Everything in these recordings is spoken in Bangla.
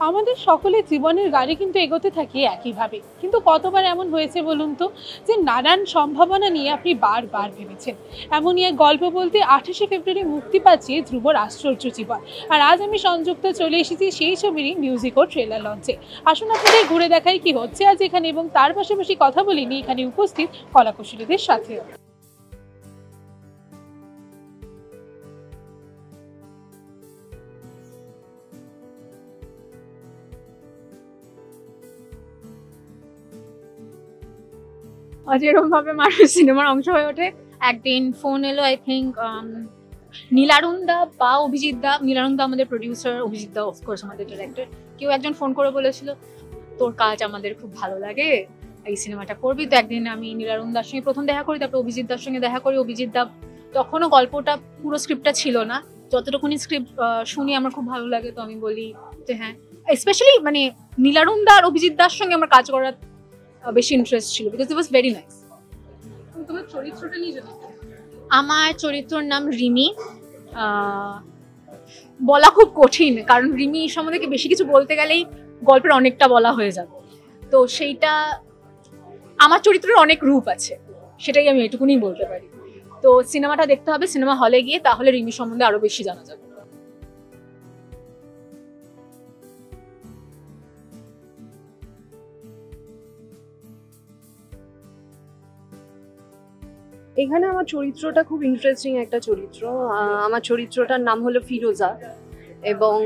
আমাদের সকলের জীবনের গাড়ি কিন্তু এগোতে থাকে একইভাবে, কিন্তু কতবার এমন হয়েছে বলুন তো যে নানান সম্ভাবনা নিয়ে আপনি বারবার ভেবেছেন। এমনই এক গল্প বলতে 28শে ফেব্রুয়ারি মুক্তি পাচ্ছে ধ্রুবর আশ্চর্য জীবন। আর আজ আমি সংযুক্ত চলে এসেছি সেই ছবিরই মিউজিক ও ট্রেলার লঞ্চে। আসুন আপনাদের ঘুরে দেখাই কি হচ্ছে আজ এখানে, এবং তার পাশাপাশি কথা বলিনি এখানে উপস্থিত কলাকুশলীদের সাথেও। যেরকম ভাবে মানুষ সিনেমার অংশ হয়ে ওঠে, একদিন ফোন এলো আই থিঙ্ক নীলারুণ দা বা অভিজিৎ দা। নীলারুণ দা আমাদের প্রডিউসার, অভিজিৎ দা অফকোর্স আমাদের ডিরেক্টর। কেউ একজন ফোন করে বলেছিল তোর কাজ আমাদের খুব ভালো লাগে, এই সিনেমাটা করবি। তো একদিন আমি নীলারুণ দার সঙ্গে প্রথম দেখা করি, তারপরে অভিজিৎ দার সঙ্গে দেখা করি। অভিজিৎ দা তখনও গল্পটা পুরো স্ক্রিপ্টটা ছিল না, যতটুকুনি স্ক্রিপ্ট শুনি আমার খুব ভালো লাগে। তো আমি বলি যে হ্যাঁ, স্পেশালি মানে নীলারুণ দা আর অভিজিৎ দার সঙ্গে আমার কাজ করার বেশি ইন্টারেস্ট ছিল, because it was very nice. তোমার চরিত্রটা নিয়ে জানি, আমার চরিত্রর নাম রিমি। বলা খুব কঠিন, কারণ রিমি সম্বন্ধে বেশি কিছু বলতে গেলেই গল্পের অনেকটা বলা হয়ে যাবে। তো সেইটা, আমার চরিত্রের অনেক রূপ আছে, সেটাই আমি এটুকুনি বলতে পারি। তো সিনেমাটা দেখতে হবে সিনেমা হলে গিয়ে, তাহলে রিমি সম্বন্ধে আরো বেশি জানা যাবে। এখানে আমার চরিত্রটা খুব ইন্টারেস্টিং একটা চরিত্র। আমার চরিত্রটার নাম হলো ফিরোজা, এবং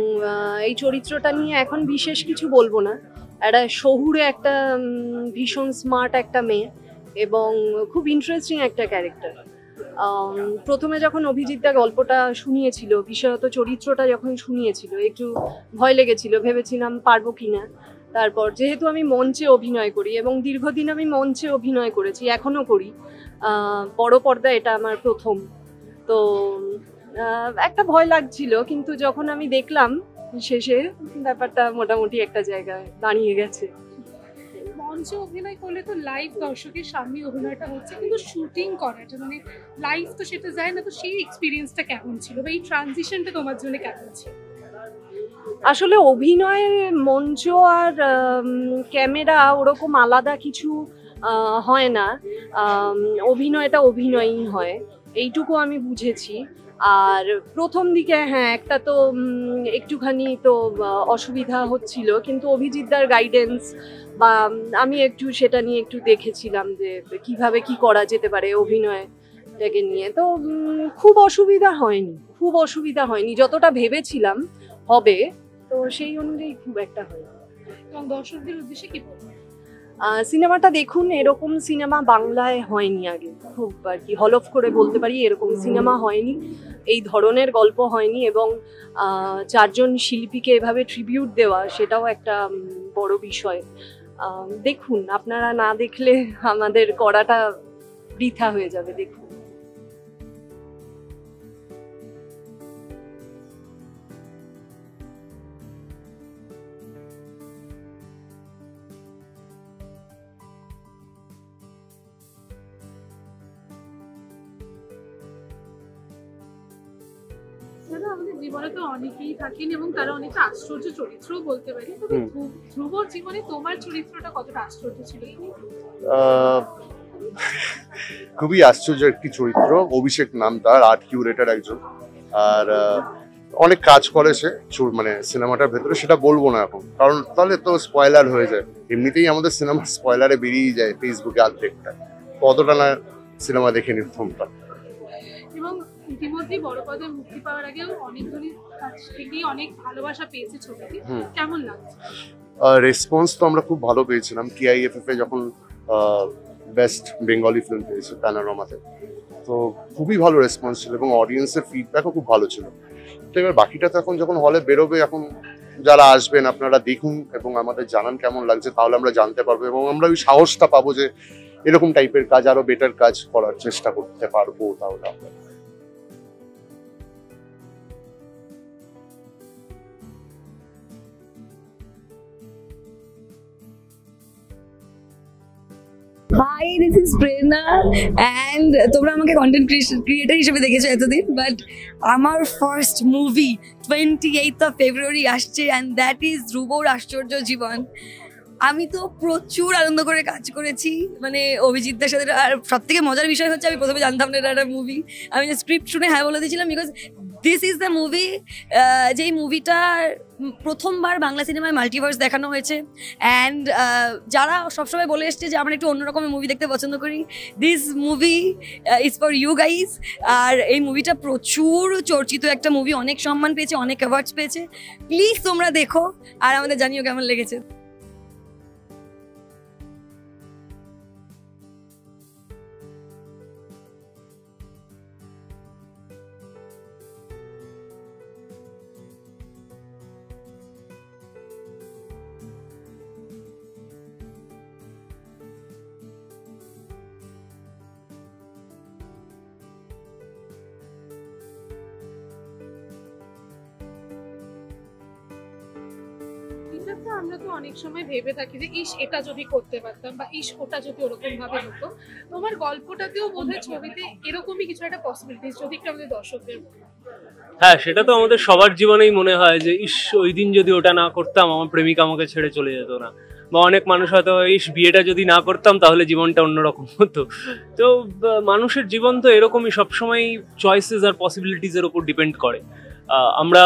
এই চরিত্রটা নিয়ে এখন বিশেষ কিছু বলবো না। একটা শহুরে একটা ভীষণ স্মার্ট একটা মেয়ে, এবং খুব ইন্টারেস্টিং একটা ক্যারেক্টার। প্রথমে যখন অভিজিৎদা গল্পটা শুনিয়েছিল, বিশেষত চরিত্রটা যখন শুনিয়েছিল, একটু ভয় লেগেছিল, ভেবেছিলাম পারবো কিনা। তারপর যেহেতু আমি মঞ্চে অভিনয় করি এবং দীর্ঘদিন আমি মঞ্চে অভিনয় করেছি, এখনো করি, বড় পর্দা এটা আমার প্রথম। তো একটা ভয় লাগছিল, কিন্তু যখন আমি দেখলাম শেষে, ব্যাপারটা মোটামুটি একটা জায়গায় দাঁড়িয়ে গেছে। মঞ্চে অভিনয় করলে তো লাইভ দর্শকের সামনে অভিনয়টা হচ্ছে, কিন্তু শুটিং করাটা মানে লাইভ তো সেটা যায় না। তো সেই এক্সপিরিয়েন্সটা কেমন ছিল, বা এই ট্রানজিশনটা তোমার জন্য কেমন ছিল? আসলে অভিনয়ের মঞ্চ আর ক্যামেরা ওরকম আলাদা কিছু হয় না। অভিনয়টা অভিনয়ই হয়, এইটুকু আমি বুঝেছি। আর প্রথম দিকে হ্যাঁ একটা তো একটুখানি তো অসুবিধা হচ্ছিল, কিন্তু অভিজিৎদার গাইডেন্স বা আমি একটু সেটা নিয়ে একটু দেখেছিলাম যে কিভাবে কি করা যেতে পারে অভিনয়টাকে নিয়ে। তো খুব অসুবিধা হয়নি, খুব অসুবিধা হয়নি, যতটা ভেবেছিলাম হবে তো সেই অনুযায়ী খুব একটা হয়। এবং দর্শকদের উদ্দেশ্যে কি বলবো? সিনেমাটা দেখুন, এরকম সিনেমা বাংলায় হয়নি আগে, খুব আর কি হলফ করে বলতে পারি এরকম সিনেমা হয়নি, এই ধরনের গল্প হয়নি। এবং চারজন শিল্পীকে এভাবে ট্রিবিউট দেওয়া, সেটাও একটা বড় বিষয়। দেখুন, আপনারা না দেখলে আমাদের করাটা বৃথা হয়ে যাবে, দেখুন। আমাদের জীবনে তো অনেকেই থাকেন এবং তারা অনেকটা আশ্চর্য চরিত্রও বলতে পারি। তবে ধ্রুবর জীবনে তোমার চরিত্রটা কতটা আশ্চর্য ছিল? খুবই আশ্চর্য একটি চরিত্র। অভিষেক নাম তার, আর্ট কিউরেটর একজন, আর অনেক কাজ করেছে মানে সিনেমাটার ভেতরে, সেটা বলবো না এখন, কারণ তাহলে তো স্পয়লার হয়ে যায়। এমনিতেই আমাদের সিনেমা স্পয়লারে বেরিয়ে যায় ফেসবুকে অর্ধেকটা, কতটা না সিনেমা দেখে নি তোমরা। এবং ইতিমধ্যে বড় পর্দায় মুক্তি পাওয়ার আগেও অনেকজনই কাছ থেকেই অনেক ভালোবাসা পেয়েছে ছবিটি, কেমন লাগছে? রেসপন্স তো আমরা খুব ভালো পেয়েছিলাম। TIFF এ যখন বেস্ট বেঙ্গলি ফিল্ম পেয়েছে প্যানোরামাতে, তো খুবই ভালো রেসপন্স ছিল এবং অডিয়েন্সের ফিডব্যাকও খুব ভালো ছিল। তো এবার বাকিটা তো এখন যখন হলে বেরোবে, এখন যারা আসবেন আপনারা দেখুন এবং আমাদের জানান কেমন লাগছে, তাহলে আমরা জানতে পারবো এবং আমরা ওই সাহসটা পাবো যে এরকম টাইপের কাজ, আরো বেটার কাজ করার চেষ্টা করতে পারবো। তাহলে আমরা হাই, দিস ইজ প্রেরণা অ্যান্ড তোমরা আমাকে কন্টেন্ট ক্রিয়েটার হিসেবে দেখেছো এতদিন, বাট আমার first movie 28th of February আসছে অ্যান্ড দ্যাট ইজ ধ্রুবর আশ্চর্য জীবন। আমি তো প্রচুর আনন্দ করে কাজ করেছি, মানে অভিজিৎদার সাথে। আর সব থেকে মজার বিষয় হচ্ছে আমি প্রথমে জানতাম না এটা একটা মুভি, আমি স্ক্রিপ্ট শুনে হ্যাঁ বলে দিয়েছিলাম, because this is the movie যেই মুভিটার প্রথমবার বাংলা সিনেমায় মাল্টিভার্স দেখানো হয়েছে। অ্যান্ড যারা সবসময় বলে এসছে যে আমরা একটু অন্যরকমের মুভি দেখতে পছন্দ করি, this movie is for you guys. আর এই মুভিটা প্রচুর চর্চিত একটা মুভি, অনেক সম্মান পেয়েছে, অনেক অ্যাওয়ার্ডস পেয়েছে। প্লিজ তোমরা দেখো আর আমাদের জানিও কেমন লেগেছে। এটা তো আমরা তো অনেক সময় ভেবে থাকি যে ইস এটা যদি করতে পারতাম বা ইস ওটা যদি ওরকম ভাবে হতো। তোমার গল্পটাতেও বোধহয় ছবিতে এরকমই কিছু একটা পসিবিলিটিস, যদি একটু আমাদের দর্শকদের বলো। হ্যাঁ, সেটা তো আমাদের সবার জীবনেই মনে হয় যে ইস ওই দিন যদি ওটা না করতাম আমার প্রেমিকা আমাকে ছেড়ে চলে যেত না, বা অনেক মানুষ হয়তো ইস বিয়েটা যদি না করতাম তাহলে জীবনটা অন্যরকম হতো। তো মানুষের জীবন তো এরকমই, সবসময় চয়েসেস আর পসিবিলিটিসের উপর ডিপেন্ড করে। আমরা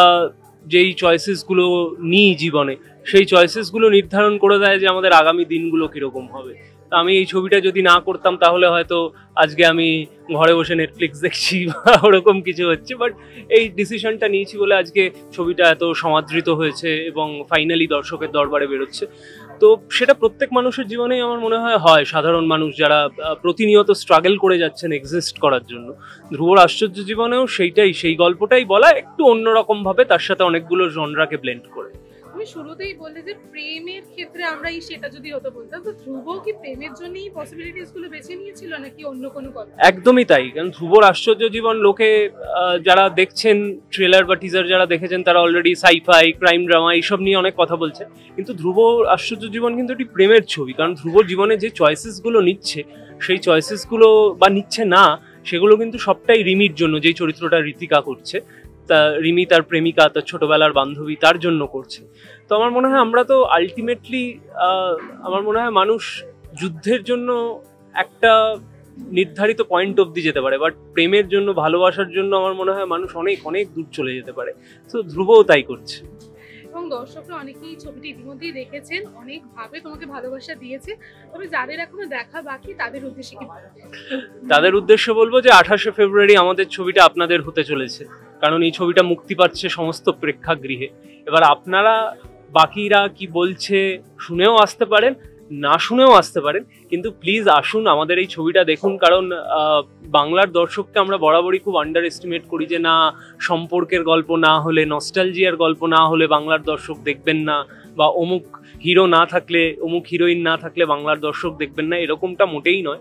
যেই চয়েসেসগুলো নিই জীবনে, সেই চয়েসেসগুলো নির্ধারণ করে দেয় যে আমাদের আগামী দিনগুলো কীরকম হবে। তো আমি এই ছবিটা যদি না করতাম তাহলে হয়তো আজকে আমি ঘরে বসে নেটফ্লিক্স দেখছি বা ওরকম কিছু হচ্ছে, বাট এই ডিসিশনটা নিয়েছি বলে আজকে ছবিটা এত সমাদৃত হয়েছে এবং ফাইনালি দর্শকের দরবারে বেরোচ্ছে। তো সেটা প্রত্যেক মানুষের জীবনেই আমার মনে হয় সাধারণ মানুষ যারা প্রতিনিয়ত স্ট্রাগল করে যাচ্ছেন এক্সিস্ট করার জন্য। ধ্রুবর আশ্চর্য জীবনেও সেই গল্পটাই বলা, একটু অন্যরকম ভাবে, তার সাথে অনেকগুলো জনরাকে ব্লেন্ড করে। তুমি শুরুতেই বললে যে প্রেমের ক্ষেত্রে আমরা সেটা যদি হতো বলতাম, তো ধ্রুব কি প্রেমের জন্যই পসিবিলিটিস গুলো বেছে নিয়েছিল নাকি অন্য কোনো কথা? একদমই তাই, কারণ ধ্রুবর আশ্চর্য জীবন লোকে যারা দেখছেন ট্রেলার বা টিজার যারা দেখেছেন তারা অলরেডি সাইফাই, ক্রাইম ড্রামা এইসব নিয়ে অনেক কথা বলছে, কিন্তু ধ্রুবর আশ্চর্য জীবন কিন্তু একটি প্রেমের ছবি। কারণ ধ্রুবর জীবনে যে চয়েসেসগুলো নিচ্ছে, সেই চয়েসেসগুলো বা নিচ্ছে না, সেগুলো কিন্তু সবটাই রিমির জন্য, যেই চরিত্রটা ঋতিকা করছে, তা রিমি তার প্রেমিকা, তার ছোটবেলার বান্ধবী, তার জন্য করছে। তো আমার মনে হয় আমরা তো আলটিমেটলি আমার মনে হয় মানুষ যুদ্ধের জন্য একটা নির্ধারিত পয়েন্ট অবধি যেতে পারে, বাট প্রেমের জন্য, ভালোবাসার জন্য আমার মনে হয় মানুষ অনেক অনেক দূর চলে যেতে পারে। তো ধ্রুবও তাই করছে। এবং দর্শকরা অনেকেই ছবিটি ইতিমধ্যেই দেখেছেন, অনেক ভাবে তোমাকে ভালোবাসা দিয়েছে। তবে যাদের এখনো দেখা বাকি তাদের উদ্দেশ্যে কি বলবো? তাদের উদ্দেশ্যে বলবো যে 28শে ফেব্রুয়ারি আমাদের ছবিটা আপনাদের হতে চলেছে, কারণ এই ছবিটা মুক্তি পাচ্ছে সমস্ত প্রেক্ষাগৃহে। এবার আপনারা বাকিরা কি বলছে শুনেও আসতে পারেন, না শুনেও আসতে পারেন, কিন্তু প্লিজ আসুন, আমাদের এই ছবিটা দেখুন। কারণ বাংলার দর্শককে আমরা বরাবরই খুব আন্ডার এস্টিমেট করি যে না, সম্পর্কের গল্প না হলে, নস্টালজিয়ার গল্প না হলে বাংলার দর্শক দেখবেন না, বা অমুক হিরো না থাকলে, অমুক হিরোইন না থাকলে বাংলার দর্শক দেখবেন না। এরকমটা মোটেই নয়।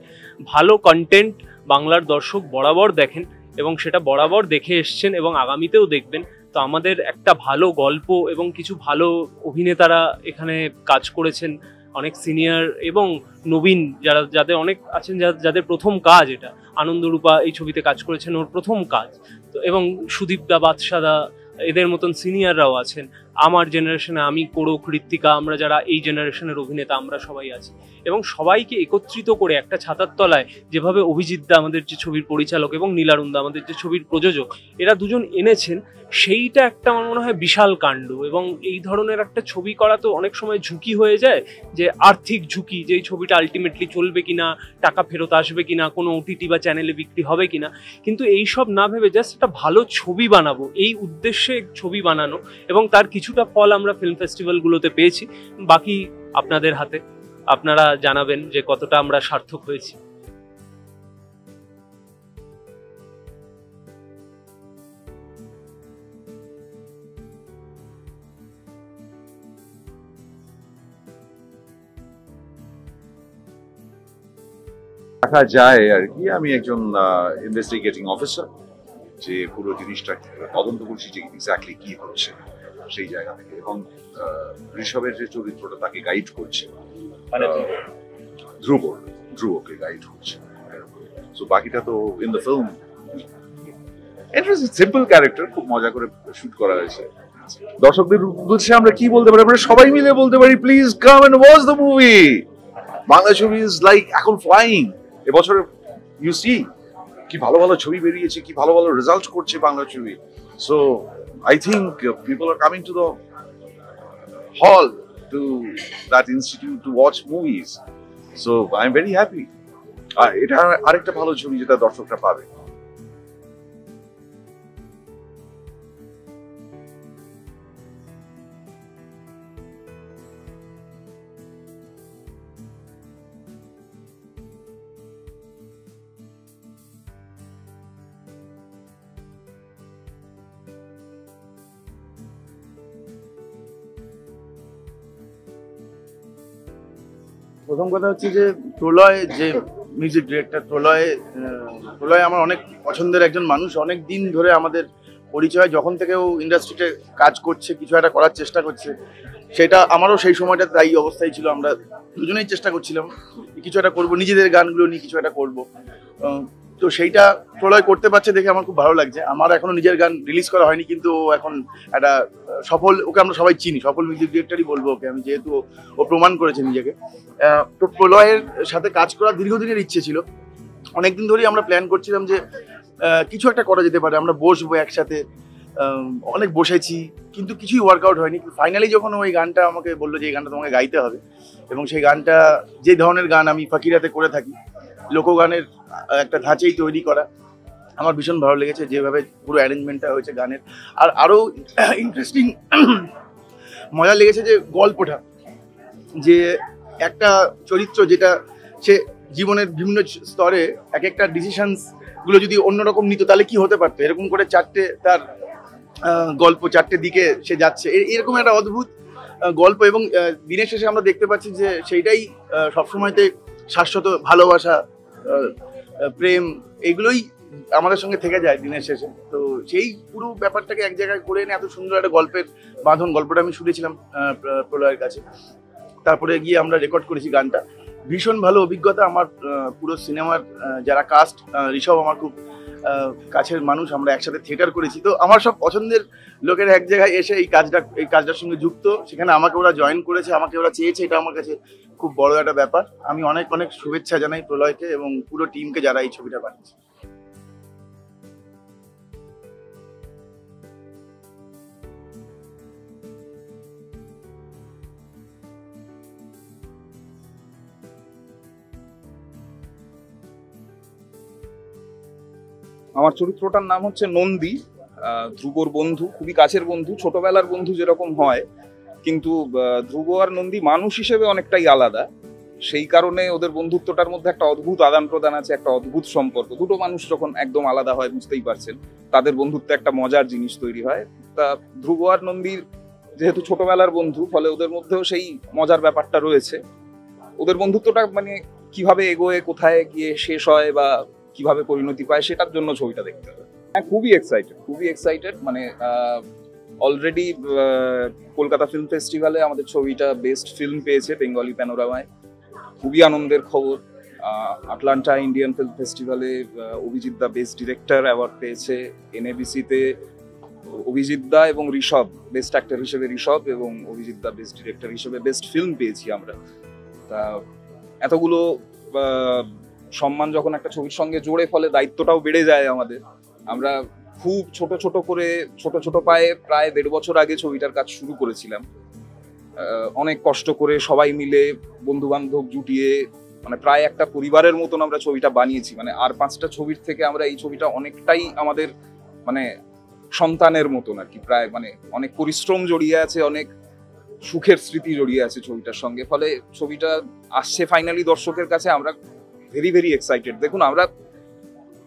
ভালো কন্টেন্ট বাংলার দর্শক বরাবর দেখেন এবং সেটা বরাবর দেখে এসছেন এবং আগামীতেও দেখবেন। তো আমাদের একটা ভালো গল্প এবং কিছু ভালো অভিনেতারা এখানে কাজ করেছেন, অনেক সিনিয়র এবং নবীন যাদের অনেক আছেন, যাদের প্রথম কাজ এটা। আনন্দরূপা এই ছবিতে কাজ করেছেন, ওর প্রথম কাজ। তো এবং সুদীপদা, বাদশাদা, এদের মতন সিনিয়ররাও আছেন। আমার জেনারেশনে আমি, কোরক, ঋত্বিকা, আমরা যারা এই জেনারেশনের অভিনেতা, আমরা সবাই আছি। এবং সবাইকে একত্রিত করে একটা ছাতার তলায় যেভাবে অভিজিৎদা আমাদের যে ছবির পরিচালক এবং নীলারুন্দা আমাদের যে ছবির প্রযোজক, এরা দুজন এনেছেন, সেইটা একটা আমার মনে হয় বিশাল কাণ্ড। এবং এই ধরনের একটা ছবি করা তো অনেক সময় ঝুঁকি হয়ে যায়, যে আর্থিক ঝুঁকি, যে এই ছবিটা আলটিমেটলি চলবে কিনা, টাকা ফেরত আসবে কিনা, কোনো ওটিটি বা চ্যানেলে বিক্রি হবে কিনা। কিন্তু এই সব না ভেবে জাস্ট একটা ভালো ছবি বানাবো, এই উদ্দেশ্যে ছবি বানানো, এবং তার কিছুটা ফল আমরা ফিল্ম ফেস্টিভ্যালগুলোতে পেয়েছি। বাকি আপনাদের হাতে, আপনারা জানাবেন যে কতটা আমরা সার্থক হয়েছি। দেখা যায় আর কি, আমি একজন ইনভেস্টিগেটিং অফিসার, যে পুরো জিনিসটা তদন্ত করছি যে এক্স্যাক্টলি কি হচ্ছে সেই জায়গা থেকে, এবং ঋষভের যে চরিত্রটা তাকে গাইড করছে, ধ্রুব, ধ্রুবকে গাইড করছে। সো বাকিটা তো in the film interesting simple character, খুব মজা করে শুট করা হয়েছে। দর্শকদের উদ্দেশ্যে আমরা কি বলতে পারি? আমরা সবাই মিলে বলতে পারি, please come and watch the movie. Bangla ছবি ইজ লাইক এখন ফ্লাইং। এবছর ইউ সি কি ভালো ভালো ছবি বেরিয়েছে, কি ভালো ভালো রেজাল্ট করছে বাংলা ছবি। So I think people are coming to the hall to that institute to watch movies. So I'm very happy. এটা আরেকটা ভালো ছবি যেটা দর্শকরা পাবে। প্রথম কথা হচ্ছে যে প্রলয়, যে মিউজিক ডিরেক্টর প্রলয় আমার অনেক পছন্দের একজন মানুষ। অনেক দিন ধরে আমাদের পরিচয়, যখন থেকে ও ইন্ডাস্ট্রিতে কাজ করছে, কিছু একটা করার চেষ্টা করছে, সেটা আমারও সেই সময়টা তাই অবস্থায় ছিল। আমরা দুজনেই চেষ্টা করছিলাম কিছু একটা করবো, নিজেদের গানগুলো নিয়ে কিছু একটা করবো। তো সেইটা প্রলয় করতে পারছে দেখে আমার খুব ভালো লাগছে। আমার এখনো নিজের গান রিলিজ করা হয়নি, কিন্তু ও এখন একটা সফল, ওকে আমরা সবাই চিনি, সফল মিউজিক ডিরেক্টরই বলবো ওকে আমি, যেহেতু ও প্রমাণ করেছে নিজেকে। তো প্রলয়ের সাথে কাজ করার দীর্ঘদিনের ইচ্ছে ছিল। অনেকদিন ধরেই আমরা প্ল্যান করছিলাম যে কিছু একটা করা যেতে পারে, আমরা বসবো একসাথে। অনেক বসেছি, কিন্তু কিছুই ওয়ার্কআউট হয়নি। ফাইনালি যখন ওই গানটা আমাকে বললো যে এই গানটা তোমাকে গাইতে হবে, এবং সেই গানটা যে ধরনের গান আমি ফাকিরাতে করে থাকি, লোকগানের একটা ধাঁচেই তৈরি করা, আমার ভীষণ ভালো লেগেছে যেভাবে পুরো অ্যারেঞ্জমেন্টটা হয়েছে গানের। আর আরও ইন্টারেস্টিং মজা লেগেছে যে গল্পটা, যে একটা চরিত্র যেটা সে জীবনের বিভিন্ন স্তরে এক একটা ডিসিশনসগুলো যদি অন্যরকম নিত তাহলে কি হতে পারতো, এরকম করে চারটে তার গল্প, চারটে দিকে সে যাচ্ছে, এরকম একটা অদ্ভুত গল্প। এবং দিনের শেষে আমরা দেখতে পাচ্ছি যে সেইটাই সবসময়তে শাশ্বত ভালোবাসা, প্রেম, এগুলোই আমাদের সঙ্গে থেকে যায় দিনের শেষে। তো সেই পুরো ব্যাপারটাকে এক জায়গায় করে এনে এত সুন্দর একটা গল্পের বাঁধন, গল্পটা আমি শুনেছিলাম প্রলয়ের কাছে, তারপরে গিয়ে আমরা রেকর্ড করেছি গানটা। ভীষণ ভালো অভিজ্ঞতা। আমার পুরো সিনেমার যারা কাস্ট, ঋষভ আমার খুব কাছের মানুষ, আমরা একসাথে থিয়েটার করেছি। তো আমার সব পছন্দের লোকের এক জায়গায় এসে এই কাজটার সঙ্গে যুক্ত, সেখানে আমাকে ওরা জয়েন করেছে, আমাকে ওরা চেয়েছে, এটা আমার কাছে খুব বড় একটা ব্যাপার। আমি অনেক অনেক শুভেচ্ছা জানাই প্রলয়কে এবং পুরো টিমকে যারা এই ছবিটা বানিয়েছে। আমার চরিত্রটার নাম হচ্ছে নন্দী, ধ্রুবর বন্ধু, খুবই কাছের বন্ধু, ছোটবেলার বন্ধু যেরকম হয়, কিন্তু ধ্রুব আর নন্দী মানুষ হিসেবে অনেকটাই আলাদা। সেই কারণে ওদের বন্ধুত্বটার মধ্যে একটা অদ্ভুত আদান প্রদান আছে, একটা অদ্ভুত সম্পর্ক। দুটো মানুষ যখন একদম আলাদা হয়, বুঝতেই পারছেন, তাদের বন্ধুত্ব একটা মজার জিনিস তৈরি হয়। তা ধ্রুব আর নন্দীর যেহেতু ছোটবেলার বন্ধু, ফলে ওদের মধ্যেও সেই মজার ব্যাপারটা রয়েছে। ওদের বন্ধুত্বটা মানে কিভাবে এগোয়, কোথায় গিয়ে শেষ হয় বা কিভাবে পরিণতি পায়, সেটার জন্য ছবিটা দেখতে হবে। হ্যাঁ, খুবই এক্সাইটেড। মানে অলরেডি কলকাতা ফিল্ম ফেস্টিভ্যালে আমাদের ছবিটা বেস্ট ফিল্ম পেয়েছে বেঙ্গলি প্যানোরামায়, খুবই আনন্দের খবর। আটলান্টা ইন্ডিয়ান ফিল্ম ফেস্টিভ্যালে Abhijit da best director award পেয়েছে। এনএবিসিতে অভিজিৎ দা এবং ঋষভ বেস্ট অ্যাক্টর হিসেবে, ঋষভ এবং অভিজিৎ দা বেস্ট ডিরেক্টর হিসেবে বেস্ট ফিল্ম পেয়েছি আমরা। তা এতগুলো সম্মান যখন একটা ছবির সঙ্গে জোড়ে, ফলে দায়িত্বটাও বেড়ে যায় আমাদের। আমরা খুব ছোট ছোট পায়ে প্রায় 1.5 বছর আগে ছবিটার কাজ শুরু করেছিলাম। অনেক কষ্ট করে সবাই মিলে, বন্ধু বান্ধব জুটিয়ে, মানে প্রায় একটা পরিবারের মতন আমরা ছবিটা বানিয়েছি। মানে আর 5টা ছবির থেকে আমরা এই ছবিটা অনেকটাই আমাদের মানে সন্তানের মতন আর কি। প্রায় মানে অনেক পরিশ্রম জড়িয়ে আছে, অনেক সুখের স্মৃতি জড়িয়ে আছে ছবিটার সঙ্গে। ফলে ছবিটা আসছে ফাইনালি দর্শকের কাছে, আমরা ভেরি ভেরি এক্সাইটেড। দেখুন, আমরা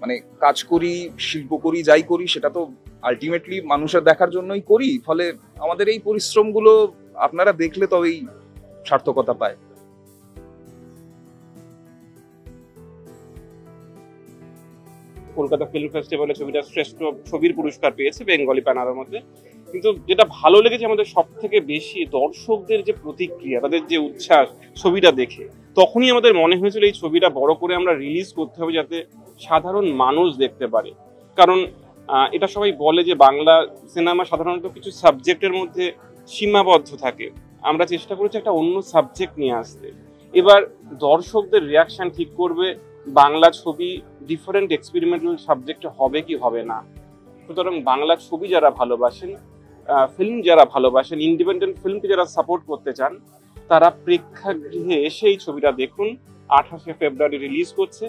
মানে কাজ করি, শিল্প করি, যাই করি, সেটা তো আলটিমেটলি মানুষের দেখার জন্যই করি। ফলে আমাদের এই পরিশ্রমগুলো আপনারা দেখলে তবেই সার্থকতা পায়। কলকাতা ফিল্ম ফেস্টিভ্যালে ছবিটা শ্রেষ্ঠ ছবির পুরস্কার পেয়েছে বেঙ্গলি প্যানোরামাতে। কিন্তু যেটা ভালো লেগেছে আমাদের সব থেকে বেশি দর্শকদের যে প্রতিক্রিয়া, তাদের যে উচ্ছ্বাস ছবিটা দেখে, তখনই আমাদের মনে হয়েছিল এই ছবিটা বড় করে আমরা রিলিজ করতে হবে যাতে সাধারণ মানুষ দেখতে পারে। কারণ এটা সবাই বলে যে বাংলা সিনেমা সাধারণত কিছু সাবজেক্টের মধ্যে সীমাবদ্ধ থাকে, আমরা চেষ্টা করেছি একটা অন্য সাবজেক্ট নিয়ে আসতে। এবার দর্শকদের রিয়াকশন ঠিক করবে বাংলা ছবি ডিফারেন্ট এক্সপেরিমেন্টাল সাবজেক্টে হবে কি হবে না। সুতরাং বাংলা ছবি যারা ভালোবাসেন, ফিল্ম যারা ভালোবাসেন, ইন্ডিপেন্ডেন্ট ফিল্মকে যারা সাপোর্ট করতে চান, তারা প্রেক্ষাগৃহে এসে এই ছবিটা দেখুন। 28শে ফেব্রুয়ারি রিলিজ করছে।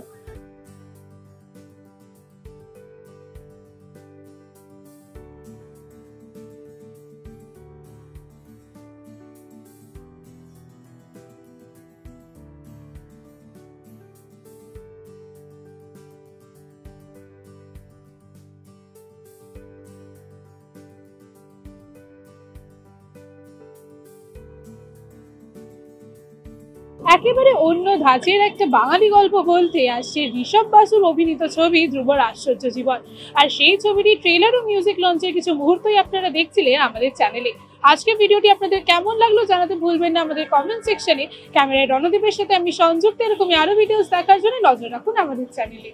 একেবারে অন্য ধাঁচের একটা বাঙালি গল্প বলতে আসছে ঋষভ বাসুর অভিনীত ছবি ধ্রুবর আশ্চর্য জীবন। আর সেই ছবিটি ট্রেলার ও মিউজিক লঞ্চের কিছু মুহূর্তই আপনারা দেখছিলেন আমাদের চ্যানেলে। আজকে ভিডিওটি আপনাদের কেমন লাগলো জানাতে ভুলবেন না আমাদের কমেন্ট সেকশনে। ক্যামেরায় রণদীপের সাথে আমি সংযুক্ত, এরকমই আরো ভিডিওস দেখার জন্য নজর রাখুন আমাদের চ্যানেলে।